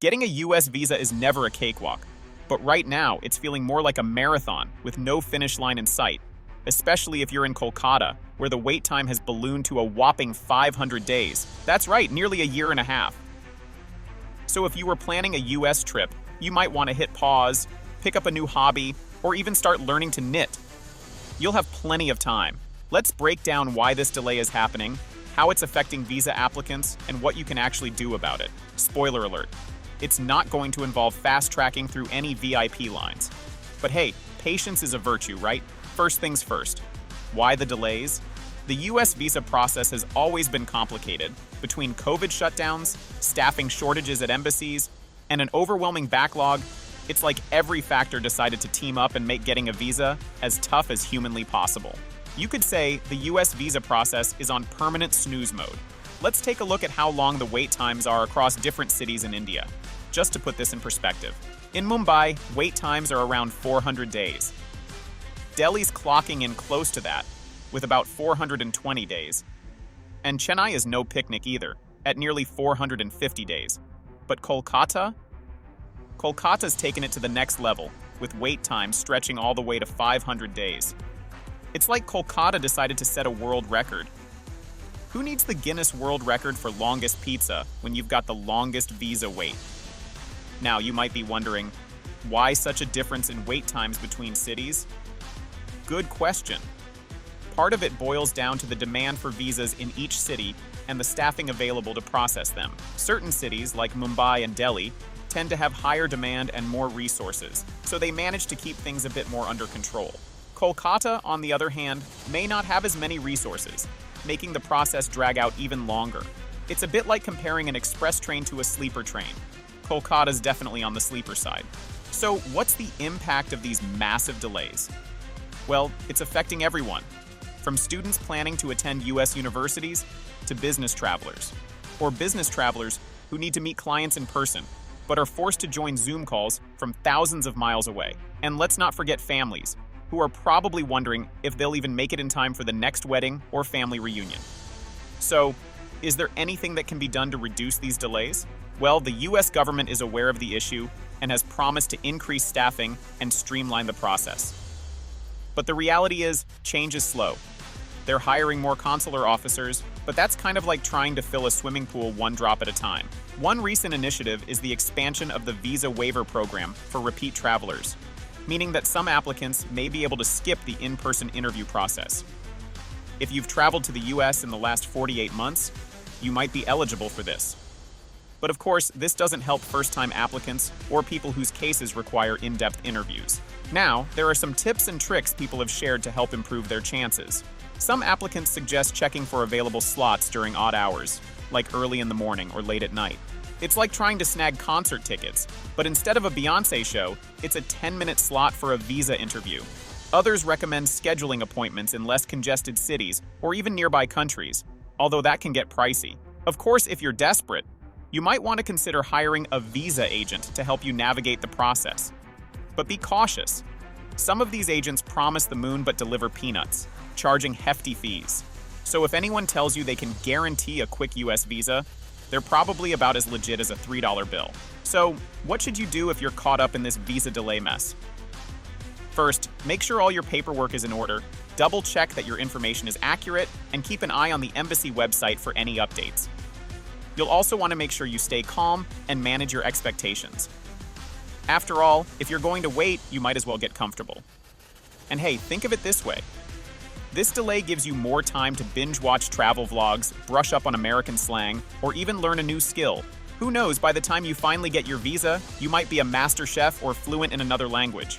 Getting a US visa is never a cakewalk, but right now it's feeling more like a marathon with no finish line in sight, especially if you're in Kolkata, where the wait time has ballooned to a whopping 500 days. That's right, nearly a year and a half. So if you were planning a US trip, you might want to hit pause, pick up a new hobby, or even start learning to knit. You'll have plenty of time. Let's break down why this delay is happening, how it's affecting visa applicants, and what you can actually do about it. Spoiler alert, it's not going to involve fast-tracking through any VIP lines. But hey, patience is a virtue, right? First things first. Why the delays? The US visa process has always been complicated. Between COVID shutdowns, staffing shortages at embassies, and an overwhelming backlog, it's like every factor decided to team up and make getting a visa as tough as humanly possible. You could say the US visa process is on permanent snooze mode. Let's take a look at how long the wait times are across different cities in India. Just to put this in perspective, in Mumbai, wait times are around 400 days. Delhi's clocking in close to that, with about 420 days. And Chennai is no picnic either, at nearly 450 days. But Kolkata's taken it to the next level, with wait times stretching all the way to 500 days. It's like Kolkata decided to set a world record. Who needs the Guinness World Record for longest pizza when you've got the longest visa wait? Now, you might be wondering, why such a difference in wait times between cities? Good question. Part of it boils down to the demand for visas in each city and the staffing available to process them. Certain cities, like Mumbai and Delhi, tend to have higher demand and more resources, so they manage to keep things a bit more under control. Kolkata, on the other hand, may not have as many resources, making the process drag out even longer. It's a bit like comparing an express train to a sleeper train. Kolkata's definitely on the sleeper side. So what's the impact of these massive delays? Well, it's affecting everyone, from students planning to attend US universities to business travelers, or business travelers who need to meet clients in person, but are forced to join Zoom calls from thousands of miles away. And let's not forget families, who are probably wondering if they'll even make it in time for the next wedding or family reunion. So, is there anything that can be done to reduce these delays? Well, the US government is aware of the issue and has promised to increase staffing and streamline the process. But the reality is, change is slow. They're hiring more consular officers, but that's kind of like trying to fill a swimming pool one drop at a time. One recent initiative is the expansion of the visa waiver program for repeat travelers, meaning that some applicants may be able to skip the in-person interview process. If you've traveled to the US in the last 48 months, you might be eligible for this. But of course, this doesn't help first-time applicants or people whose cases require in-depth interviews. Now, there are some tips and tricks people have shared to help improve their chances. Some applicants suggest checking for available slots during odd hours, like early in the morning or late at night. It's like trying to snag concert tickets, but instead of a Beyoncé show, it's a 10-minute slot for a visa interview. Others recommend scheduling appointments in less congested cities or even nearby countries, although that can get pricey. Of course, if you're desperate, you might want to consider hiring a visa agent to help you navigate the process. But be cautious. Some of these agents promise the moon but deliver peanuts, charging hefty fees. So if anyone tells you they can guarantee a quick US visa, they're probably about as legit as a $3 bill. So what should you do if you're caught up in this visa delay mess? First, make sure all your paperwork is in order, double-check that your information is accurate, and keep an eye on the embassy website for any updates. You'll also want to make sure you stay calm and manage your expectations. After all, if you're going to wait, you might as well get comfortable. And hey, think of it this way. This delay gives you more time to binge-watch travel vlogs, brush up on American slang, or even learn a new skill. Who knows, by the time you finally get your visa, you might be a master chef or fluent in another language.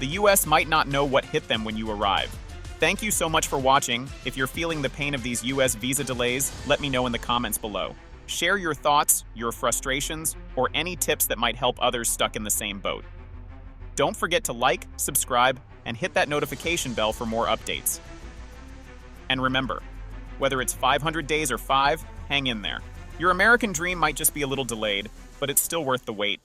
The US might not know what hit them when you arrive. Thank you so much for watching. If you're feeling the pain of these US visa delays, let me know in the comments below. Share your thoughts, your frustrations, or any tips that might help others stuck in the same boat. Don't forget to like, subscribe, and hit that notification bell for more updates. And remember, whether it's 500 days or 5, hang in there. Your American dream might just be a little delayed, but it's still worth the wait.